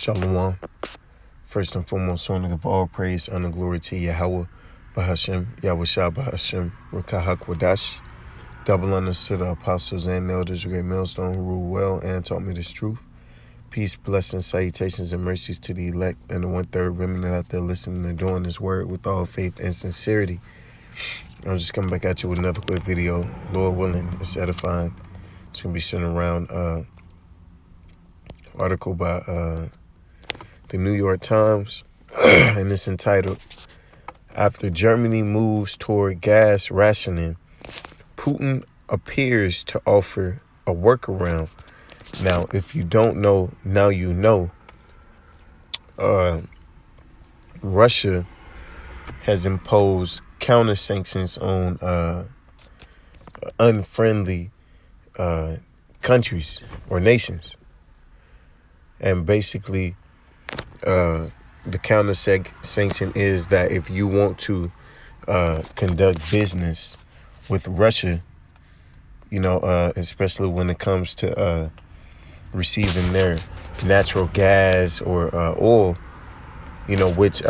Shalom. First and foremost, I want to give all praise, honor, glory to Yahweh, Bahashem, Yahweh Shah, Bahashem, Rukahak Wadash. Double honors to the apostles and elders, great millstone who rule well and taught me this truth. Peace, blessings, salutations, and mercies to the elect and the one-third remnant out there listening and doing this word with all faith and sincerity. I'm just coming back at you with another quick video. Lord willing, it's edifying. It's going to be sent around article by the New York Times, and it's entitled, "After Germany Moves Toward Gas Rationing, Putin Appears to Offer a Workaround." Now, if you don't know, now you know. Russia has imposed counter sanctions on unfriendly countries or nations. And basically, the counter sanction is that if you want to conduct business with Russia, especially when it comes to receiving their natural gas or oil, which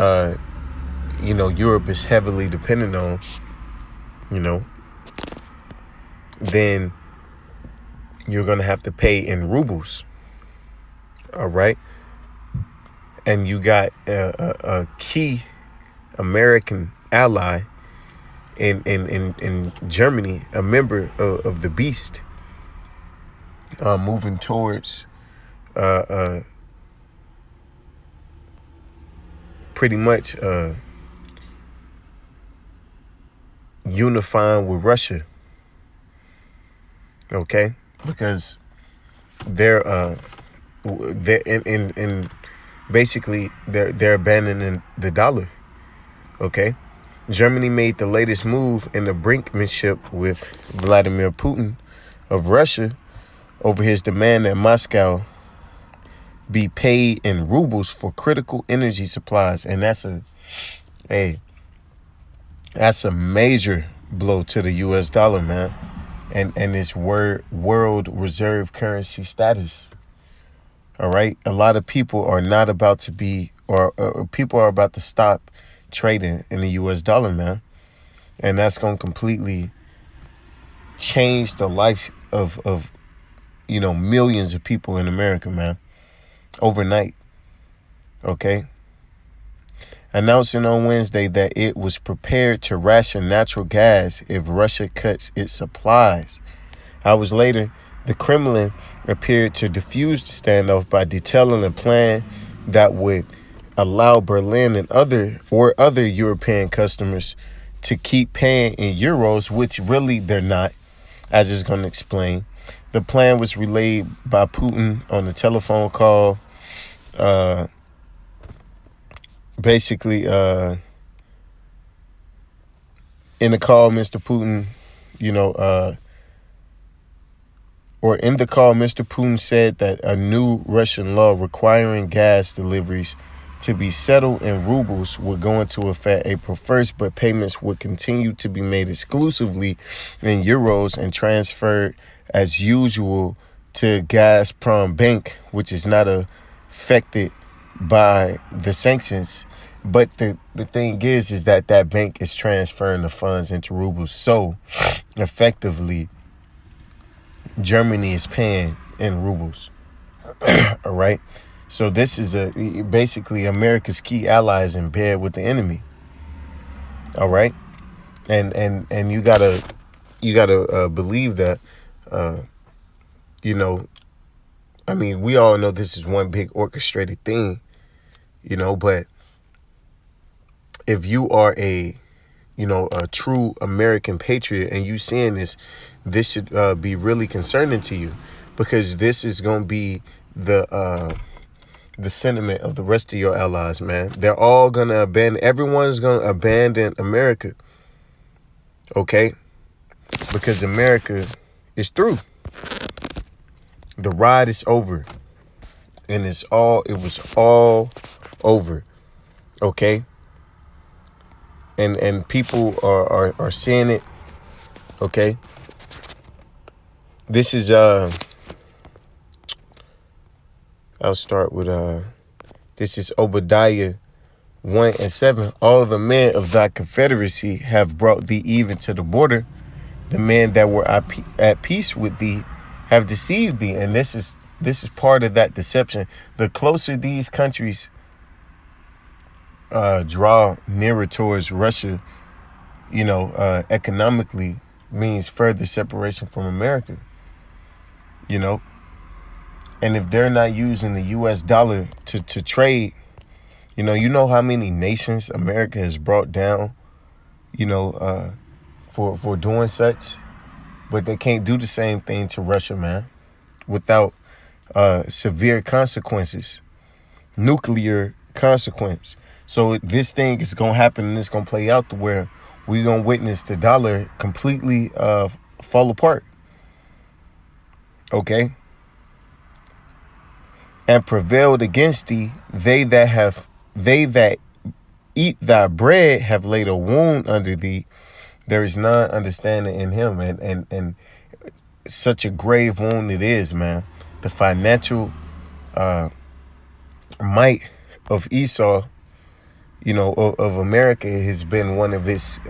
Europe is heavily dependent on, then you're going to have to pay in rubles. All right. And you got a key American ally in Germany, a member of the beast, moving towards pretty much unifying with Russia. Okay, because they're basically they're abandoning the dollar. Okay, Germany made the latest move in the brinkmanship with Vladimir Putin of Russia over his demand that Moscow be paid in rubles for critical energy supplies, and that's a major blow to the U.S. dollar, man, and its world reserve currency status. All right, a lot of people are not about to be, or people are about to stop trading in the U.S. dollar, man, and that's going to completely change the life of millions of people in America, man, overnight. Okay. Announcing on Wednesday that it was prepared to ration natural gas if Russia cuts its supplies. Hours later, the Kremlin appeared to defuse the standoff by detailing a plan that would allow Berlin and other European customers to keep paying in euros, which really they're not, as it's going to explain. The plan was relayed by Putin on a telephone call. Basically, in the call, Mr. Putin, Mr. Putin said that a new Russian law requiring gas deliveries to be settled in rubles would go into effect April 1st, but payments would continue to be made exclusively in euros and transferred as usual to Gazprom Bank, which is not affected by the sanctions. But the thing is that bank is transferring the funds into rubles. So effectively, Germany is paying in rubles. All right. So this is basically America's key allies in bed with the enemy. All right. And you gotta believe that, we all know this is one big orchestrated thing, but if you are a true American patriot and you seeing this should be really concerning to you, because this is going to be the sentiment of the rest of your allies, man. They're all going to everyone's going to abandon America. Okay? Because America is through. The ride is over. And it was all over. Okay? And people are seeing it. Okay? This is I'll start with This is Obadiah 1 and 7. All the men of thy confederacy have brought thee even to the border. The men that were at peace with thee have deceived thee. And this is part of that deception. The closer these countries draw nearer towards Russia, economically means further separation from America, And if they're not using the U.S. dollar to trade, you know how many nations America has brought down, for doing such, but they can't do the same thing to Russia, man, without severe consequences, nuclear consequence. So this thing is gonna happen, and it's gonna play out to where we're gonna witness the dollar completely fall apart. Okay. And prevailed against thee, they that eat thy bread have laid a wound under thee. There is none understanding in him. And such a grave wound it is, man. The financial might of Esau, of America has been one of its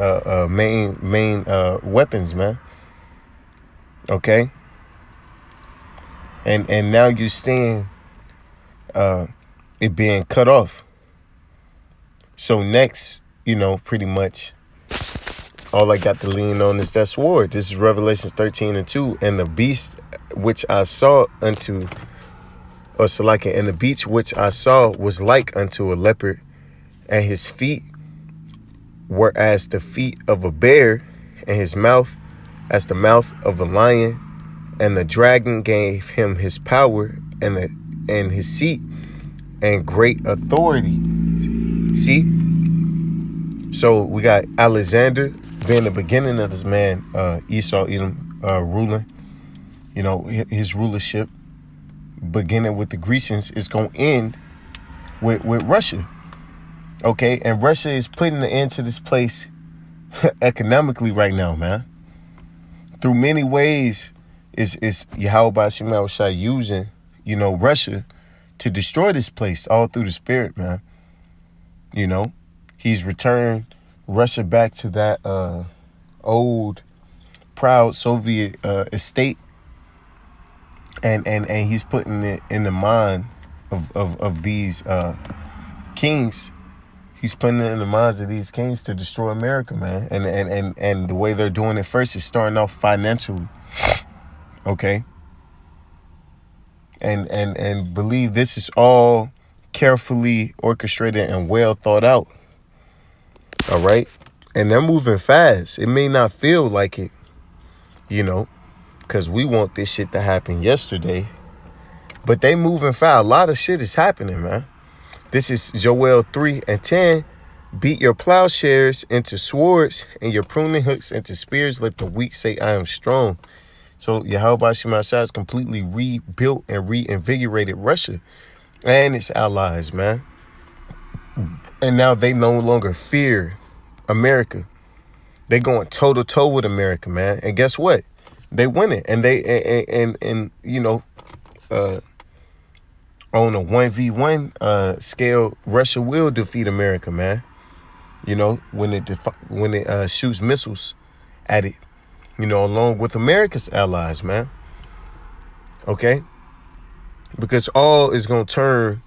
main weapons, man. Okay. And now you're seeing it being cut off. So next, pretty much all I got to lean on is that sword. This is Revelation 13 and 2. And the beast which I saw and the beast which I saw was like unto a leopard, and his feet were as the feet of a bear, and his mouth as the mouth of a lion. And the dragon gave him his power and his seat and great authority. See? So we got Alexander being the beginning of this man, Esau Edom ruling. His rulership, beginning with the Grecians, is going to end with Russia. Okay? And Russia is putting an end to this place economically right now, man. Through many ways is Yahweh Shema Shai using, Russia to destroy this place all through the spirit, man. He's returned Russia back to that old, proud Soviet estate, and he's putting it in the mind of these kings. He's putting it in the minds of these kings to destroy America, man. And the way they're doing it first is starting off financially. Okay. And believe this is all carefully orchestrated and well thought out. All right. And they're moving fast. It may not feel like it, because we want this shit to happen yesterday. But they moving fast. A lot of shit is happening, man. This is Joel 3 and 10. Beat your plowshares into swords and your pruning hooks into spears. Let the weak say, I am strong. So Yahweh Shema Shai has completely rebuilt and reinvigorated Russia and its allies, man. And now they no longer fear America. They going toe to toe with America, man. And guess what? They win it. And on a 1v1 scale, Russia will defeat America, man. When it shoots missiles at it, along with America's allies, man. Okay? Because all is going to turn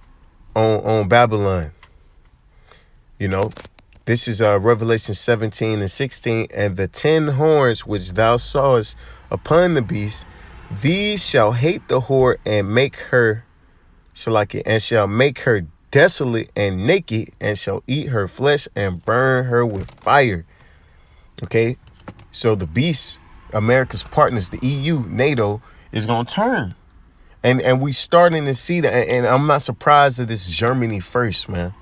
on Babylon. This is Revelation 17 and 16. And the 10 horns which thou sawest upon the beast, these shall hate the whore and make her, and shall make her desolate and naked, and shall eat her flesh and burn her with fire. Okay? So the beast, America's partners, the EU, NATO, is going to turn. And we starting to see that. And I'm not surprised that it's Germany first, man.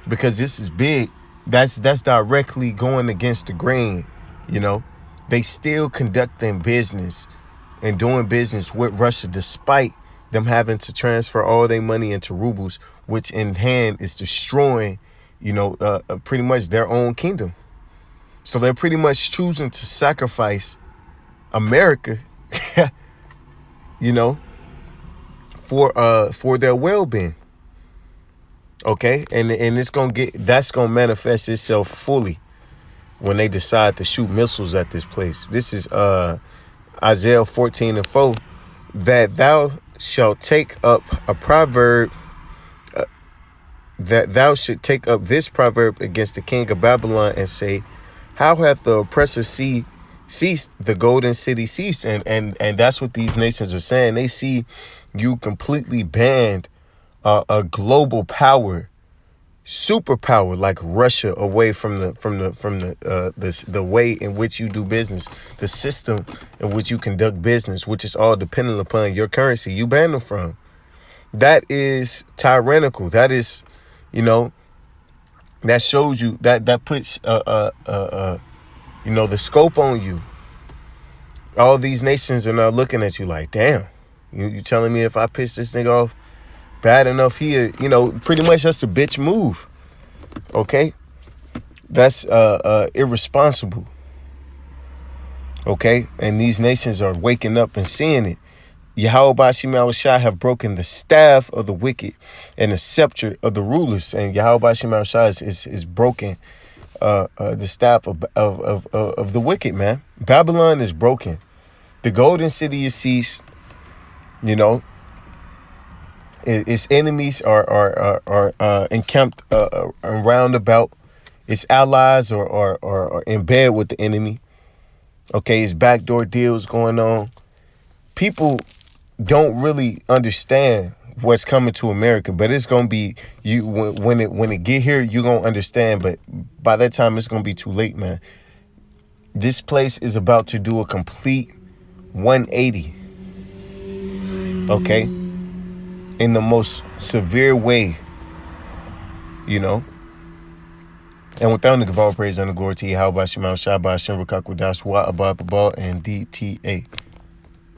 Because this is big. That's directly going against the grain, They still conducting business and doing business with Russia despite them having to transfer all their money into rubles, which in hand is destroying, pretty much their own kingdom. So they're pretty much choosing to sacrifice America, for their well-being. Okay, and that's gonna manifest itself fully when they decide to shoot missiles at this place. This is Isaiah 14:4, that thou shalt take up a proverb, that thou should take up this proverb against the king of Babylon and say, how hath the oppressor ceased, the golden city ceased? And that's what these nations are saying. They see you completely banned a global power, superpower like Russia away from the way in which you do business, the system in which you conduct business, which is all dependent upon your currency you ban them from. That is tyrannical. That is, that shows you that puts the scope on you. All these nations are now looking at you like, damn, you telling me if I piss this nigga off bad enough here, pretty much that's a bitch move. Okay? That's irresponsible. Okay? And these nations are waking up and seeing it. Yahweh Bashim Shai have broken the staff of the wicked and the scepter of the rulers. And Yahweh Bashim Shai is broken the staff of the wicked, man. Babylon is broken. The golden city is seized. Its enemies are encamped around about. Its allies are in bed with the enemy. Okay, its backdoor deals going on. People don't really understand what's coming to America, but it's gonna be you when it get here. You're gonna understand, but by that time it's gonna be too late, man. This place is about to do a complete 180. Okay. In the most severe way, And without the give all praise and the glory to you, how about Shema Shabbat, Shem Rakakudash, Wa Abba, and DTA.